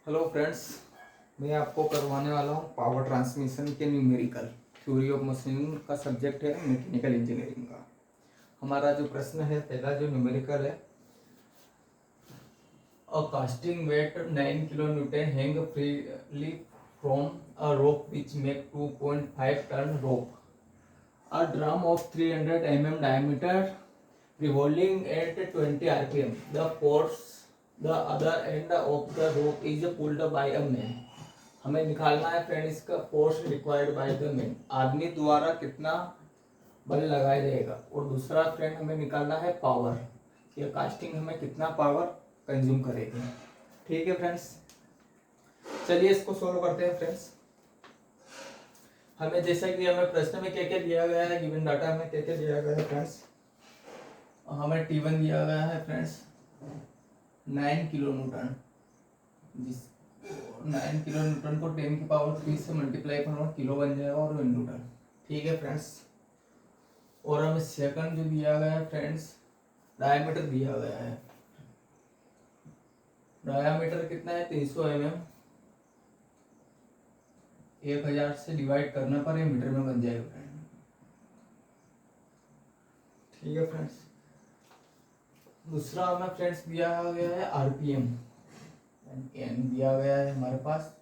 Hello friends, मैं आपको करवाने वाला हूँ पावर ट्रांसमिशन के न्यूमेरिकल थ्योरी ऑफ मशीनिंग का सब्जेक्ट है मैकेनिकल इंजीनियरिंग का। हमारा जो प्रश्न है, पहला जो न्यूमेरिकल है, a casting weight 9 kilo newton hang freely from a rope which make 2.5 ton rope, a drum of 300 mm diameter revolving at 20 rpm. The force the other end of the rope is pulled by a man. हमें निकालना है friend इसका force required by the man, आदमी द्वारा कितना बल लगाया जाएगा। और दूसरा फ्रेंड हमें निकालना है पावर, ये कास्टिंग हमें कितना पावर कंज्यूम करेगी। ठीक है फ्रेंड्स, चलिए इसको सोल्व करते हैं फ्रेंड्स। हमें जैसा कि हमें प्रश्न में क्या क्या दिया गया है, गिवन डाटा में क्या क्या दिया गया है फ्रेंड्स। हमें T1 दिया गया है फ्रेंड्स 9 किलो न्यूटन, जिस 9 किलो न्यूटन को 10 की पावर 3 से मल्टीप्लाई करूँगा, किलो बन जाएगा और न्यूटन। ठीक है फ्रेंड्स, और हमें सेकंड जो दिया गया है फ्रेंड्स, डायमीटर दिया गया है। डायमीटर कितना है 300 mm, 1000 से डिवाइड करने पर ये मीटर में बन जाएगा फ्रेंड। ठीक है फ्रेंड्स, दूसरा हमें फ्रेंड्स दिया गया है आरपीएम, एन दिया गया है हमारे पास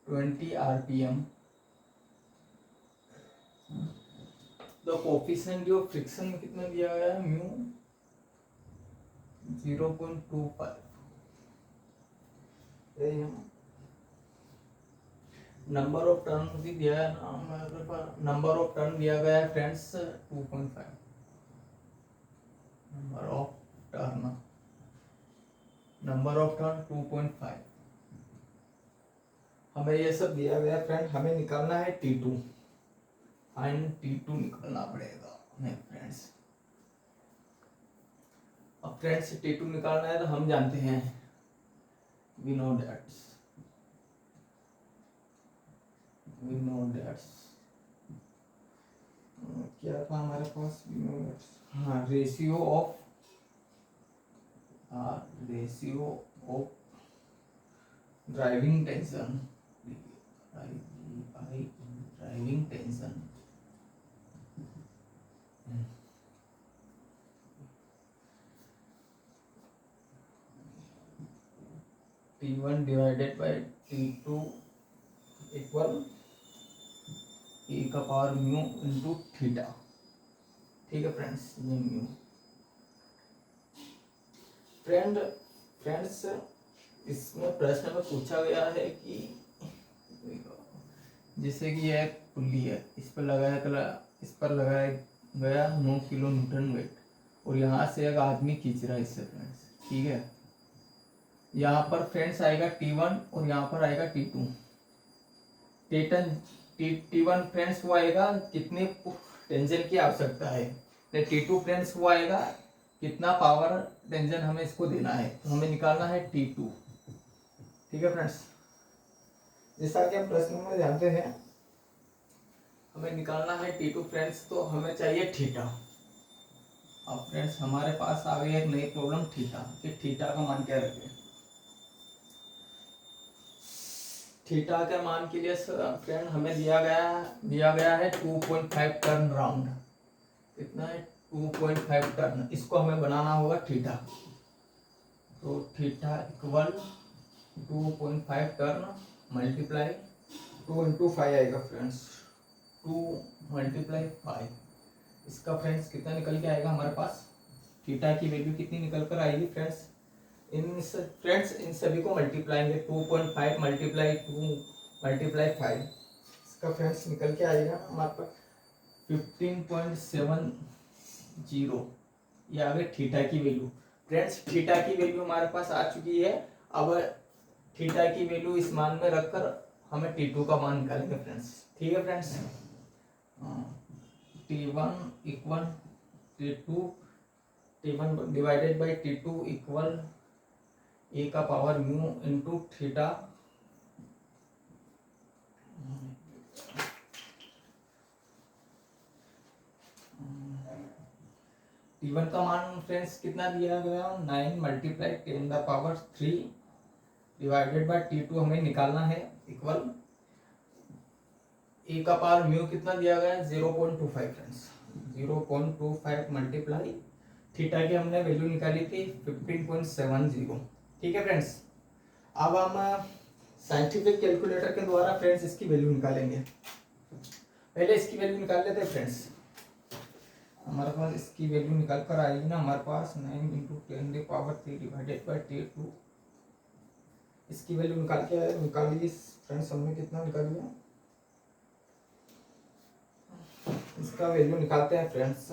20 RPM. The coefficient of friction में कितना दिया गया है, म्यू 0.25। नंबर ऑफ टर्न भी दिया है, नंबर ऑफ टर्न दिया गया है फ्रेंड्स 2.5। Number of turn 2.5। हमें ये सब दिया गया फ्रेंड, हमें निकालना है T2। फाइंड T2 निकालना पड़ेगा हमें फ्रेंड्स। अब फ्रेंड्स T2 निकालना है तो हम जानते हैं, we know that क्या था हमारे पास, हाँ, ratio of driving tension, driving tension T1 divided by T2 equal E का पावर म्यू इंटू थीटा। ठीक है फ्रेंड्स, ये म्यू। फ्रेंड्स इसमें प्रश्न में पूछा गया है कि जैसे कि यह एक पुल्ली है, इस पर लगाया गया 9 किलो न्यूटन वेट, और यहाँ से एक आदमी खींच रहा है इससे फ्रेंड्स। ठीक है, यहाँ पर फ्रेंड्स आएगा T1 और यहाँ पर आएगा T2। T1 फ्रेंड्स वो आएगा कितने टेंशन की आवश्यकता है, T2 फ्रेंड्स वो आएगा कितना पावर टेंशन हमें इसको देना है, तो हमें निकालना है T2। ठीक है फ्रेंड्स, जैसा कि हम प्रश्न में जानते हैं, हमें निकालना है T2 फ्रेंड्स, तो हमें चाहिए थीटा। अब फ्रेंड्स हमारे पास आ गई एक नई प्रॉब्लम, थीटा, कि थीटा का मान क्या रखें। थीटा के मान के लिए फ्रेंड हमें दिया गया है 2.5 टर्न राउंड। कितना है 2.5 टर्न, इसको हमें बनाना होगा थीटा। तो theta equal 2.5 turn multiply 2 into 5 आएगा फ्रेंड्स, 2 मल्टीप्लाई 5। इसका फ्रेंड्स कितना निकल के आएगा हमारे पास, थीटा की वैल्यू कितनी निकल कर आएगी फ्रेंड्स। इन सभी को मल्टीप्लाएंगे, 2.5 मल्टीप्लाई 2 मल्टीप्लाई 5, इसका फ्रेंड्स निकल के आएगा हमारे पास 15.70। ये आ गई थीटा की वैल्यू। फ्रेंड्स थीटा की वैल्यू हमारे पास आ चुकी है। अब थीटा की वैल्यू इस मान में रखकर हमें T2 का मान निकालेंगे फ्रेंड्स। ठीक है friends, T1 equal T1 divided by T2 equal E का power mu into theta. T1 का मान फ्रेंड्स कितना दिया गया, 9 multiply 10 the power 3 divided by T2 हमें निकालना है इक्वल ए का पावर म्यू कितना दिया गया है 0.25 फ्रेंड्स 0.25 मल्टीप्लाई थीटा की हमने वैल्यू निकाली थी 15.70। ठीक है फ्रेंड्स, अब हम साइंटिफिक कैलकुलेटर के द्वारा फ्रेंड्स इसकी वैल्यू निकालेंगे। पहले इसकी वैल्यू निकाल लेते हैं फ्रेंड्स। हमारे पास इसकी वैल्यू निकाल कर आएगी ना हमारे पास 9 × 10⁻³ डिवाइडेड बाय T2। इसकी वैल्यू निकालिए फ्रेंड्स। हमने कितना निकाल लिया, इसका वैल्यू निकालते हैं फ्रेंड्स।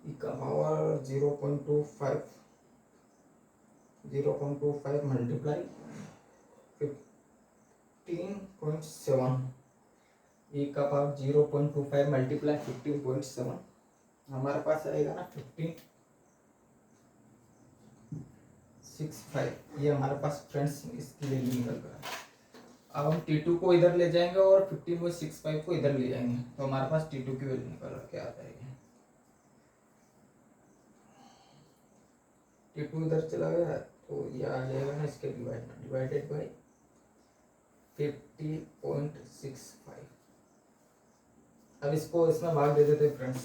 इसका पावर 0.25 मल्टीप्लाई 15.7। ए का पावर 0.25 मल्टीप्लाई 15.7 हमारे पास आएगा ना 1565। ये हमारे पास फ्रेंड्स इसकी वैल्यू निकल कर है। अब हम T2 को इधर ले जाएंगे और 15.65 को इधर ले जाएंगे तो हमारे पास T2 की वैल्यू निकल के आ जाएगी। T2 इधर चला गया तो ये आ जाएगा ना इसके डिवाइडेड बाय 50.65। अब इसको इसमें भाग दे देते हैं फ्रेंड्स,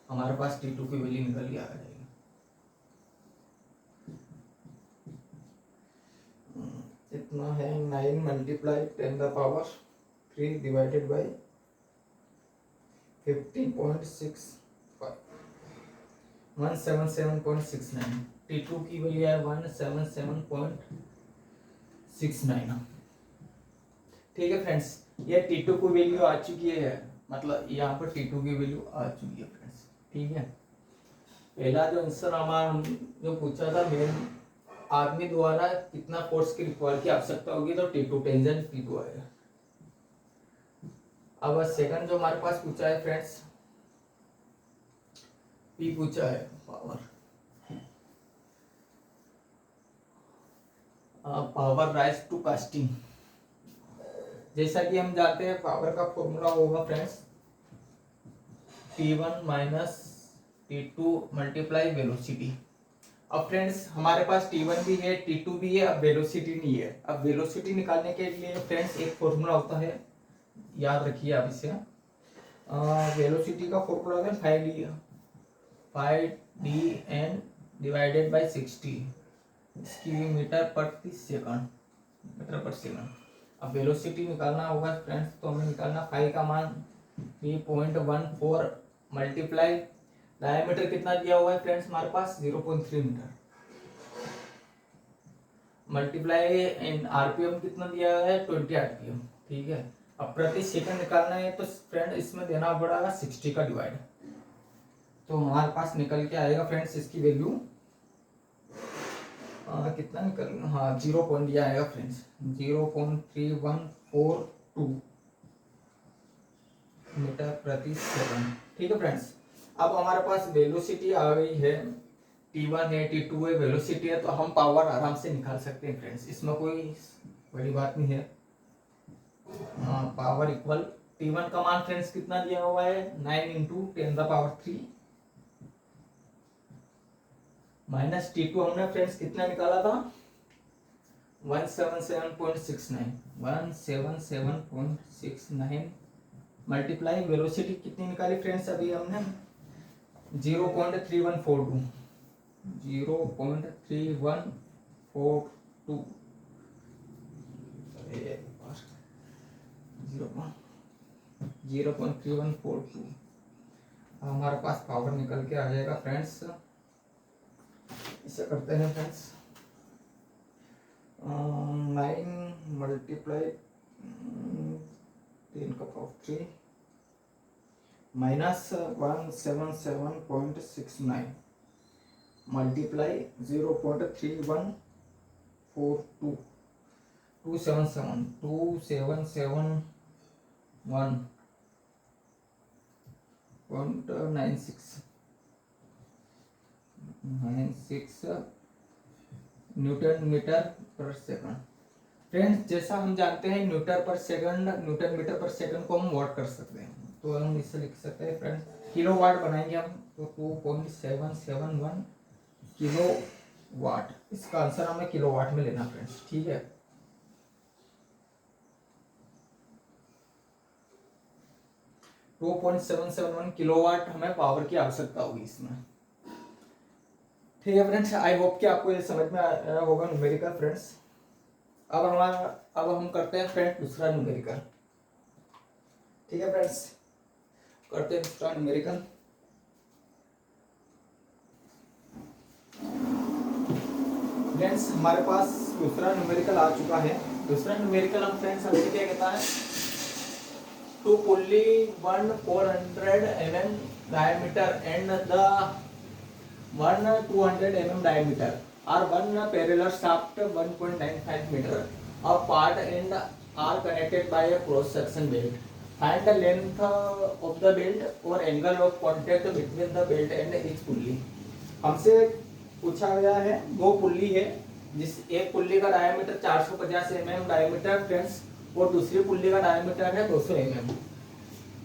हमारे पास T2 की वैल्यू निकल के आ जाएगी। इतना है 9 मल्टीप्लाई 10⁻³ डिवाइडेड बाय 15.65 177.69। T2 की वैल्यू है 177.69। ठीक है फ्रेंड्स, ये T2 की वैल्यू आ चुकी है, मतलब यहाँ पर T2 की वैल्यू आ चुकी है फ्रेंड्स। ठीक है, पहला जो आंसर हमारा जो पूछा था मेन आदमी द्वारा कितना फोर्स की रिक्वायर की आवश्यकता होगी तो T2 टेंजेंट T2 आएगा। अब सेकंड जो हमारे पास पूछा है फ्रेंड्स, P पूछा है पावर राइज टू कास्टिंग। जैसा कि हम जानते हैं पावर का फॉर्मूला होगा friends T1 minus T2 multiply velocity. अब फ्रेंड्स हमारे पास T1 भी है T2 भी है, अब वेलोसिटी नहीं है। अब वेलोसिटी निकालने के लिए फ्रेंड्स एक फॉर्मूला होता है, याद रखिए आप इसे। वेलोसिटी का फॉर्मूला होता है 5dN डिवाइडेड बाय 60 इसकी मीटर प्रति सेकंड। अब वेलोसिटी निकालना होगा फ्रेंड्स तो हमें निकालना फाई का मान 3.14 मल्टीप्लाई डायमीटर कितना दिया हुआ है फ्रेंड्स हमारे पास 0.3 मीटर मल्टीप्लाई इन आरपीएम कितना दिया है 20 आरपीएम। ठीक है, अब प्रति सेकंड निकालना है तो फ्रेंड इसमें देना पड़ेगा 60 का डिवाइड, तो हमारे पास निकल के आएगा फ्रेंड्स इसकी वैल्यू कितना निकल 0 पॉइंट दिया आएगा फ्रेंड्स 0.3142 मीटर प्रति सेकंड। ठीक है फ्रेंड्स, अब हमारे पास वेलोसिटी आ गई है T1 है T2 है वेलोसिटी है, तो हम पावर आराम से निकाल सकते हैं फ्रेंड्स, इसमें कोई बड़ी बात नहीं है। पावर इक्वल T1 का मान फ्रेंड्स कितना दिया हुआ है 9 × 10⁻³ माइनस T2 हमने फ्रेंड्स कितना निकाला था 177.69 मल्टीप्लाई वेलोसिटी कितनी निकाली फ्रेंड्स अभी हमने 0.3142 0.3142 हमारे पास पावर निकल के आ जाएगा फ्रेंड्स। इसे करते हैं friends 9 multiply 10⁻³ minus 177.69 multiply 0.3142 277.96 newton metre पर सेकंड। फ्रेंड्स जैसा हम जानते हैं न्यूटन मीटर पर सेकंड को हम वाट कर सकते हैं, तो हम इसे लिख सकते हैं फ्रेंड्स किलो वाट बनाएंगे हम तो 2.771 किलो वाट। इसका आंसर हमें किलोवाट में लेना फ्रेंड्स, ठीक है। टू 2.771 किलोवाट हमें पावर की आवश्यकता होगी इसमें, ठीक है फ्रेंड्स। आई होप कि आपको ये समझ में आया होगा न्यूमेरिकल फ्रेंड्स। अब हम करते हैं फ्रेंड दूसरा न्यूमेरिकल, ठीक है फ्रेंड्स, करते हैं दूसरा न्यूमेरिकल। फ्रेंड्स हमारे पास दूसरा न्यूमेरिकल आ चुका है। दूसरा न्यूमेरिकल हम फ्रेंड्स हमसे क्या कहता है, to pulley 400 mm diameter and the one 200 mm diameter are one parallel shaft 1.95 meter apart and are connected by a cross section belt. Find the length of the belt or angle of contact between the belt and each pulley. हमसे पूछा गया है दो pulley है, जिस एक pulley का diameter 450 mm diameter friends और दूसरी पुल्ली का डायमीटर है 200 mm,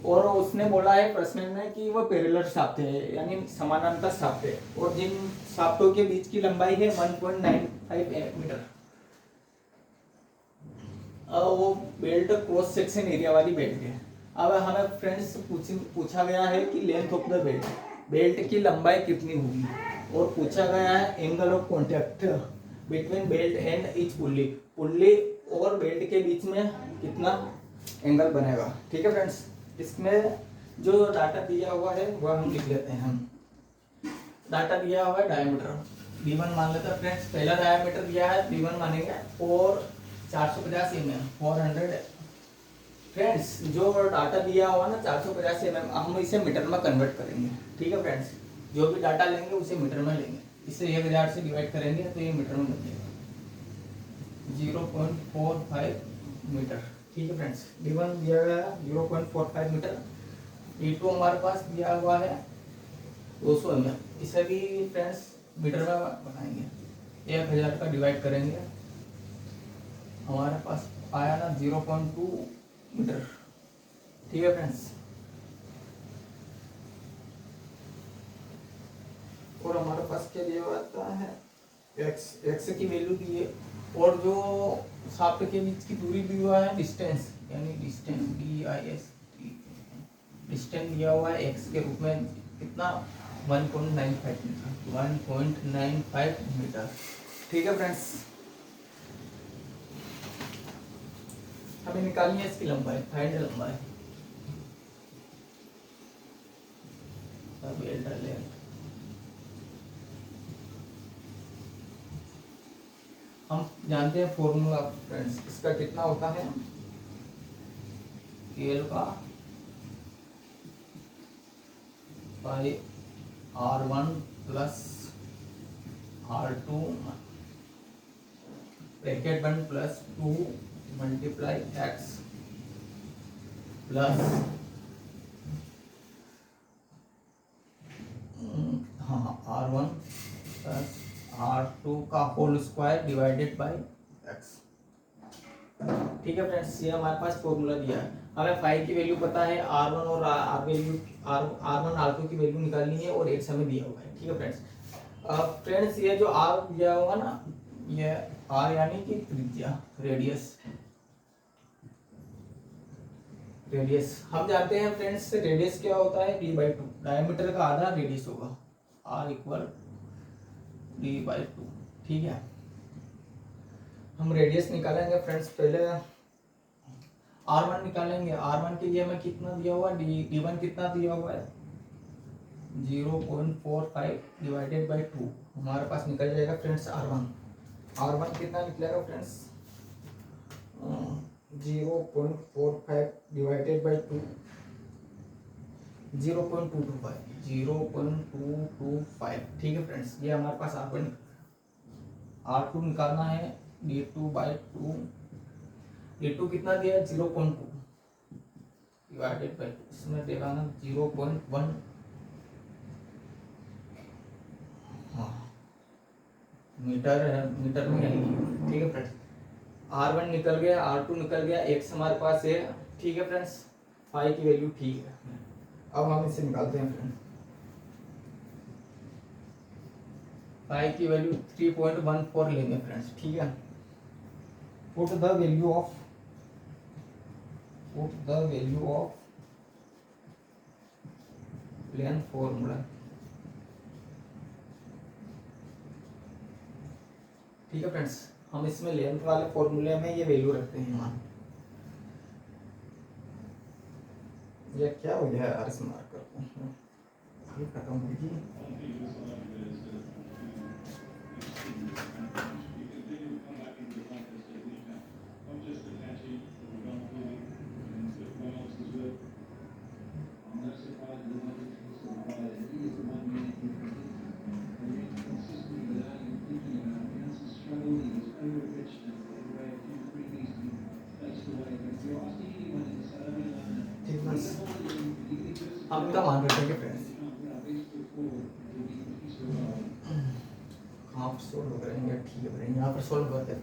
और उसने बोला है प्रश्न में कि वो पैरेलल शाफ्ट है यानी समानांतर शाफ्ट है, और जिन शाफ्टों के बीच की लंबाई है 1.95 मीटर। वो बेल्ट क्रॉस सेक्शन एरिया वाली बेल्ट है। अब हमें फ्रेंड्स पूछा गया है कि length of the belt, belt की लंबाई कितनी होगी, और पूछा गया है angle of contact between belt and each pulley, pulley और बेल्ट के बीच में कितना एंगल बनेगा, ठीक है फ्रेंड्स। इसमें जो डाटा दिया हुआ है वह हम लिख लेते हैं। हम डाटा दिया हुआ है डायमीटर d1 मान लेते हैं फ्रेंड्स, पहला डायमीटर दिया है d1 मानेंगे, और 450 mm 400 फ्रेंड्स, जो डाटा दिया हुआ ना 450 mm हम इसे मीटर में कन्वर्ट करेंगे, ठीक है फ्रेंड्स। जो भी डाटा लेंगे उसे मीटर में लेंगे, इसे 1000 से डिवाइड करेंगे तो ये मीटर में बन जाएगा 0.45 मीटर, ठीक है फ्रेंड्स। d1 दिया गया है 0.45 मीटर, d2 हमारे पास दिया हुआ है 200 mm, इसे भी फ्रेंड्स मीटर में बनाएंगे, 1000 का डिवाइड करेंगे, हमारे पास आया ना 0.2 मीटर, ठीक है फ्रेंड्स। और हमारे पास क्या दिया आता है x की वैल्यू दी है, और जो शाफ्ट के बीच की दूरी दी हुआ है डिस्टेंस, यानी डिस्टेंस डिस्टेंस दिया हुआ है x के रूप में कितना 1.95 मीटर 1.95 मीटर, ठीक है फ्रेंड्स। हमें निकालनी है इसकी लंबाई, फाइंड लंबाई बेल्ट लेंथ। हम जानते हैं फॉर्मूला फ्रेंड्स, इसका कितना होता है, एल का by R1 plus R2 bracket 1 plus 2 multiply x plus R1 plus R2 का whole square divided by x, ठीक है फ्रेंड्स। ये हमारे पास फॉर्मूला दिया है, हमें फाई की वैल्यू पता है, R1 और R1 R2 की वैल्यू निकालनी है, और x हमें दिया हुआ है, ठीक है फ्रेंड्स। फ्रेंड्स ये जो R दिया हुआ ना, ये R यानी कि त्रिज्या, रेडियस हम जानते हैं फ्रेंड्स, रेडियस क्या होता है d/2, डायमीटर का आधा रेडियस होगा, R इक्वल d/2, ठीक है। हम रेडियस निकालेंगे फ्रेंड्स, पहले R1 निकालेंगे, R1 के लिए हमें कितना दिया हुआ है, d1 कितना दिया हुआ है 0.45 डिवाइडेड बाई 2, हमारे पास निकल जाएगा फ्रेंड्स R1 कितना निकलेगा फ्रेंड्स 0.45 डिवाइडेड बाई 2 0.225, ठीक है फ्रेंड्स। ये हमारे पास R2 निकालना है d2/2, d2 कितना दिया 0.2 डिवाइडेड बाई 2, इसमें देगा ना 0.1, हाँ मीटर है, मीटर में नहीं, ठीक है फ्रेंड्स। R1 निकल गया, R2 निकल गया, x हमारे पास है, ठीक है फ्रेंड्स। फाई की वैल्यू ठीक है, अब हम इसे निकालते हैं फ्रेंड्स। फाई की वैल्यू 3.14 लेंगे फ्रेंड्स, ठीक है। Put the value of length formula, ठीक है फ्रेंड्स। हम इसमें लेंथ वाले फॉर्मूले में ये वैल्यू रखते हैं मान। ये क्या हो गया यार इस मार्कर को, ये खत्म होगी। हम क्या मान रहे थे फ्रेंड्स, आप सोल्व करेंगे, ठीक है फ्रेंड। यहाँ पर सोल्व करते हैं।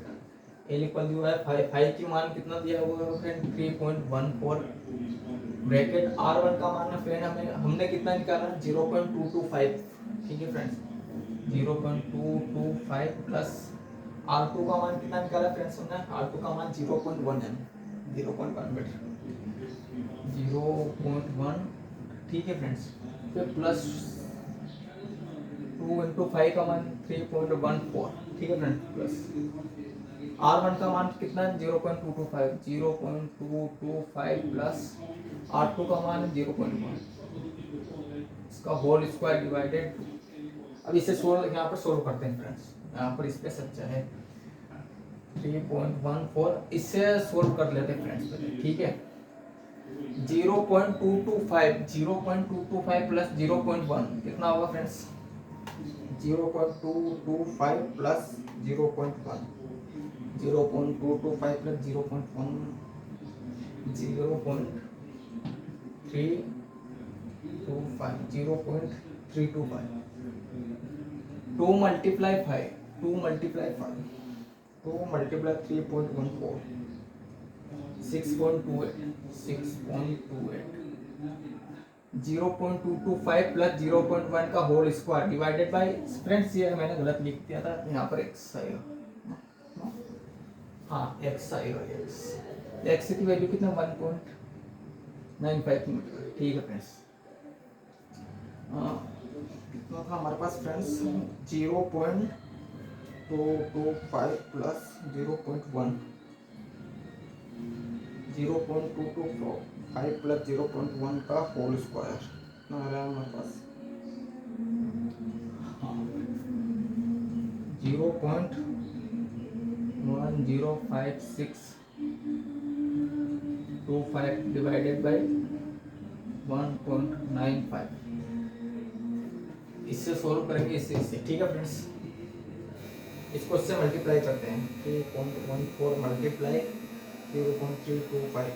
एल इक्वल दिया है 5, 5 की मान कितना दिया हुआ है फ्रेंड 3.14, ब्रैकेट R1 का मान है फ्रेंड हमने कितना निकाला 0.225, ठीक है फ्रेंड्स। 0.225 प्लस R2 का मान कितना निकाला फ्रेंड्स हमने, R2 का मान 0.1 है, 0.1 बेटर 0.1, ठीक है फ्रेंड्स। फिर प्लस 2 इंटू 5 का मान 3.14, ठीक है फ्रेंड। प्लस R1 का मान कितना है 0.225, 0.225 प्लस R2 का मान 0.1, इसका होल स्क्वायर डिवाइडेड। अब इसे सोल्व यहाँ पर सोल्व करते हैं फ्रेंड्स, यहाँ पर इस पे सच्चा है 3.14, इससे सोल्व कर लेते हैं फ्रेंड्स पहले, ठीक है। 0.225 प्लस 0.1 कितना होगा friends, 0.225 plus 0.1, 0.225 plus 0.1, 0.325, 2 multiply 5, 2 multiply 3.14, 6.28, 0.225 plus 0.1 का whole square divided by, friends ये मैंने गलत लिख दिया था, यहाँ पर x आएगा, हाँ x आएगा, x की वैल्यू कितना 1.95 मीटर, ठीक है फ्रेंड्स। कितना था हमारे पास फ्रेंड्स 0.225 प्लस 0.1, 0.225 प्लस 0.1 का होल स्क्वायर कितना आ रहा है हमारे पास 0.105625 डिवाइडेड बाय 1.95, इससे सोल्व करेंगे, इससे ठीक है फ्रेंड्स। इसको इससे मल्टीप्लाई करते हैं 3.14 मल्टीप्लाई 0.325,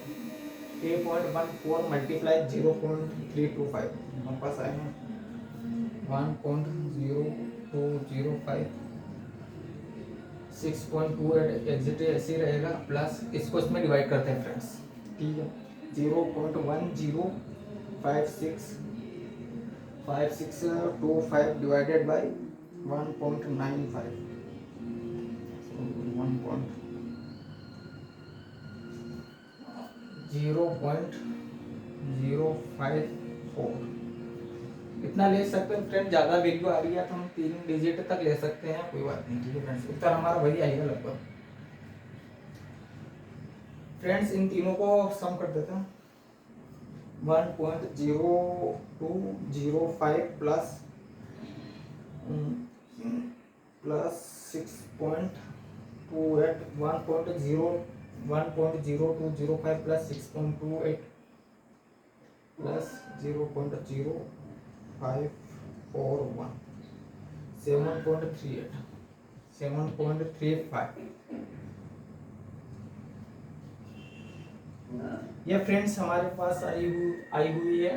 3.14 मल्टीप्लाई 0.325 हमारे पास आए हैं 1.0205, 6.28 एग्जिट ऐसे ही रहेगा, प्लस इसको इसमें डिवाइड करते हैं फ्रेंड्स, ठीक है। 0.105625 डिवाइडेड बाय 1.95, 0.054 इतना ले सकते हैं फ्रेंड। ज़्यादा वैल्यू आ रही है तो हम 3 डिजिट तक ले सकते हैं, कोई बात नहीं, ठीक है फ्रेंड्स। उत्तर हमारा वही आएगा लगभग फ्रेंड्स। इन तीनों को सम कर देते हैं 1.0205 प्लस 6.28, 1.0205 प्लस 6.28 प्लस 0.0541, 7.38, 7.35। ये फ्रेंड्स हमारे पास आई हुई है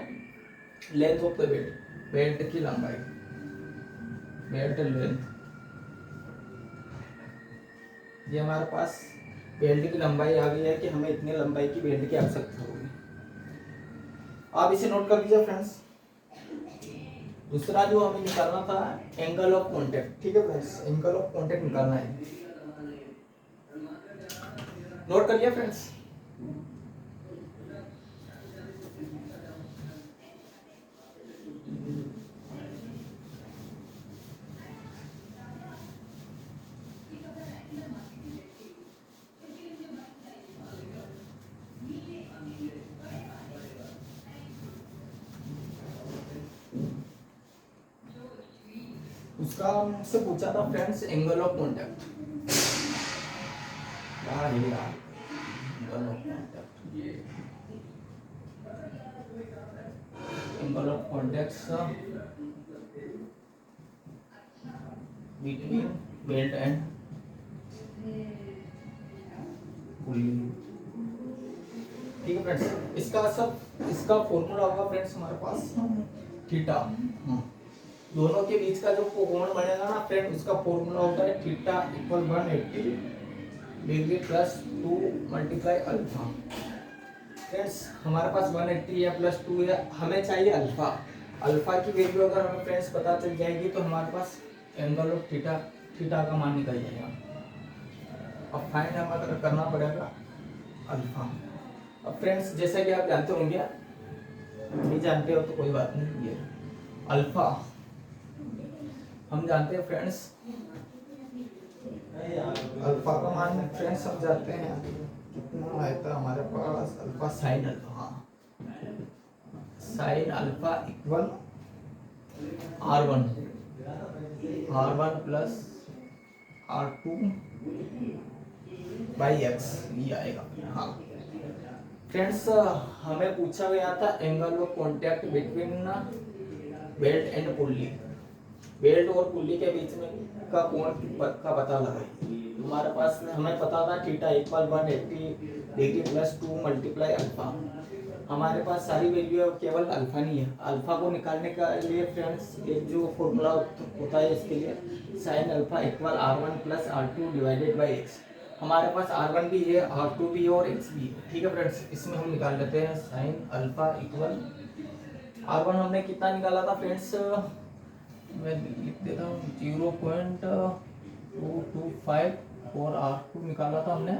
length of the belt, belt की लंबाई, बेल्ट लेंथ। ये हमारे पास बेल्ट की लंबाई आ गई है कि हमें इतने लंबाई की बेल्ट की आवश्यकता होगी। आप इसे नोट कर दीजिए फ्रेंड्स। दूसरा जो हमें निकालना था एंगल ऑफ कॉन्टेक्ट। ठीक है फ्रेंड्स, एंगल ऑफ कॉन्टेक्ट निकालना है। नोट कर लिया फ्रेंड्स? उसका हमसे पूछा था friends angle of contact. Angle of contact, ये angle of contact between belt and pulley. ठीक है फ्रेंड्स, इसका फॉर्मूला होगा फ्रेंड्स हमारे पास थीटा। दोनों के बीच का जो कोण बनेगा ना फ्रेंड, उसका फॉर्मूला होता है theta equal 180 degree plus 2 multiply alpha. Friends हमारे पास 180 है प्लस 2 है, हमें चाहिए अल्फा। अल्फा की वैल्यू अगर हमें फ्रेंड्स पता चल जाएगी तो हमारे पास एंगल ऑफ थीटा का मान निकल जाएगा। अब फाइंड हमें करना पड़ेगा अल्फा। अब फ्रेंड्स जैसा कि आप जानते होंगे, नहीं जानते हो तो कोई बात नहीं, ये अल्फा हम जानते हैं फ्रेंड्स, अल्फा का मान फ्रेंड्स हम जानते हैं कितना आया था हमारे पास अल्फा साइन अल्फा। हाँ, sine alpha equal R1 plus R2 by x, ये आएगा। हाँ फ्रेंड्स, हमें पूछा गया था angle of contact between belt and pulley. Belt और पुल्ली के बीच में का कोण का पता लगाए। हमारे पास हमें पता था theta equal 180 degree plus 2 multiply alpha. हमारे पास सारी वैल्यू है, केवल अल्फा नहीं है। अल्फा को निकालने के लिए फ्रेंड्स एक जो फॉर्मूला होता है इसके लिए, sine alpha equal R1 plus R2 divided by x. हमारे पास R1 भी है, R2 भी है और x भी है। ठीक है फ्रेंड्स, इसमें हम निकाल लेते हैं साइन अल्फा इक्वल R1 हमने कितना निकाला था फ्रेंड्स, मैं लिख देता हूँ 0.225 और R2 निकाला था हमने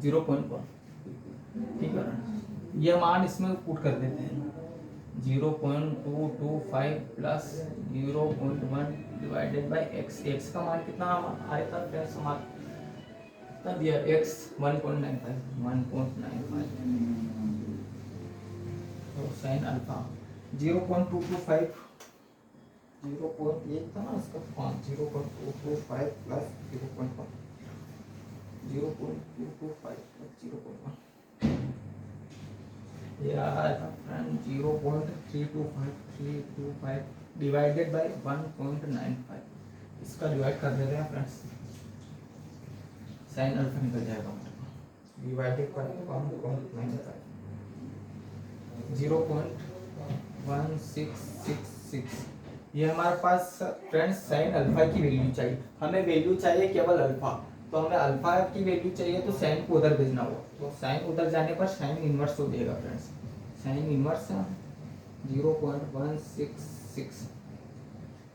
0.1। ठीक है, ये मान इसमें पुट कर देते हैं 0.225 plus 0.1 divided by x. X का मान कितना आया था फ्रेंड्स, हमारा कितना दिया एक्स 1.95 तो साइन अल्फा 0.225 0.1 था ना इसका, 0.225 प्लस 0.1 0.225 प्लस 0.1 ये आया था फ्रेंड 0.325 डिवाइडेड बाय 1.95। इसका डिवाइड कर देते हैं फ्रेंड्स, साइन अल्फा निकल जाएगा डिवाइडेड बाय 1.95 0.1666। ये हमारे पास फ्रेंड्स साइन अल्फा की वैल्यू चाहिए। हमें वैल्यू चाहिए केवल अल्फा, तो हमें अल्फा की वैल्यू चाहिए तो साइन को उधर भेजना होगा। तो साइन उधर जाने पर साइन इनवर्स हो जाएगा फ्रेंड्स, साइन इनवर्स 0.166।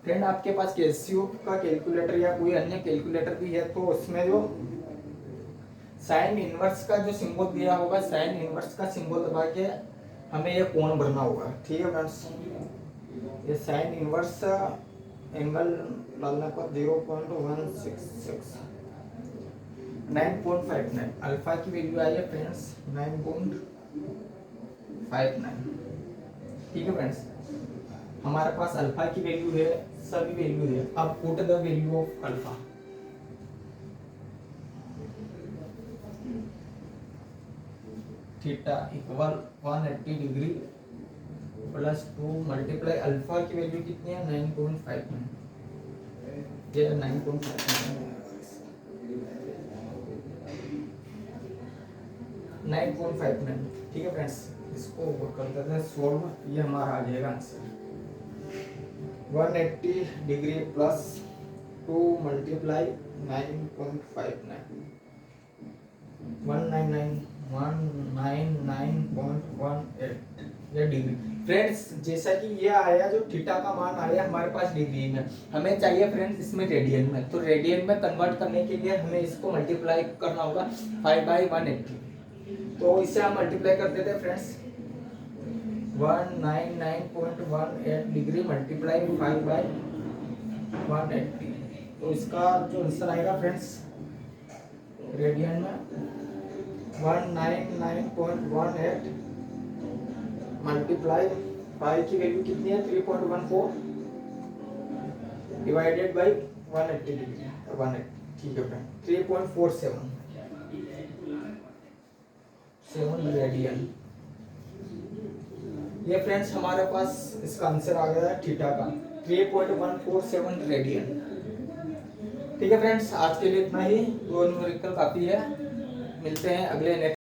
फ्रेंड आपके पास कैल्सियो का कैलकुलेटर या कोई अन्य कैलकुलेटर भी है तो उसमें जो साइन इनवर्स का जो सिंबल दिया होगा, साइन इनवर्स का सिंबल दबा के हमें ये कोण भरना होगा। ठीक है फ्रेंड्स, ये साइन इनवर्स एंगल डालने पर 0.166 9.59 अल्फा की वैल्यू आई है फ्रेंड्स 9.59। ठीक है फ्रेंड्स, हमारे पास अल्फा की वैल्यू है, सभी वैल्यू है। अब put the value of alpha. Theta equal 180 degree plus 2 multiply alpha की वैल्यू कितनी है 9.59। ये 9.59। ठीक है फ्रेंड्स, इसको कर देते हैं सोल्व। ये हमारा आ जाएगा आंसर 180 डिग्री प्लस 2 मल्टीप्लाई 9.59 199.18 या डिग्री। फ्रेंड्स जैसा कि ये आया जो थीटा का मान आया हमारे पास डिग्री में, हमें चाहिए फ्रेंड्स इसमें रेडियन में। तो रेडियन में कन्वर्ट करने के लिए हमें इसको मल्टीप्लाई करना होगा 5/180। तो इसे हम मल्टीप्लाई कर देते हैं फ्रेंड्स, 199.18 डिग्री मल्टीप्लाई 5/180। तो इसका जो आंसर आएगा फ्रेंड्स रेडियन में 199.18 मल्टीप्लाई पाई की वैल्यू कितनी है 3.14 डिवाइडेड बाई 180 डिग्री 180, ठीक है फ्रेंड 3.47 रेडियन। ये फ्रेंड्स हमारे पास इसका आंसर आ गया है थीटा का 3.147 रेडियन। ठीक है फ्रेंड्स, आज के लिए इतना ही, दो न्यूमेरिकल काफी है। मिलते हैं अगले नेक्स्ट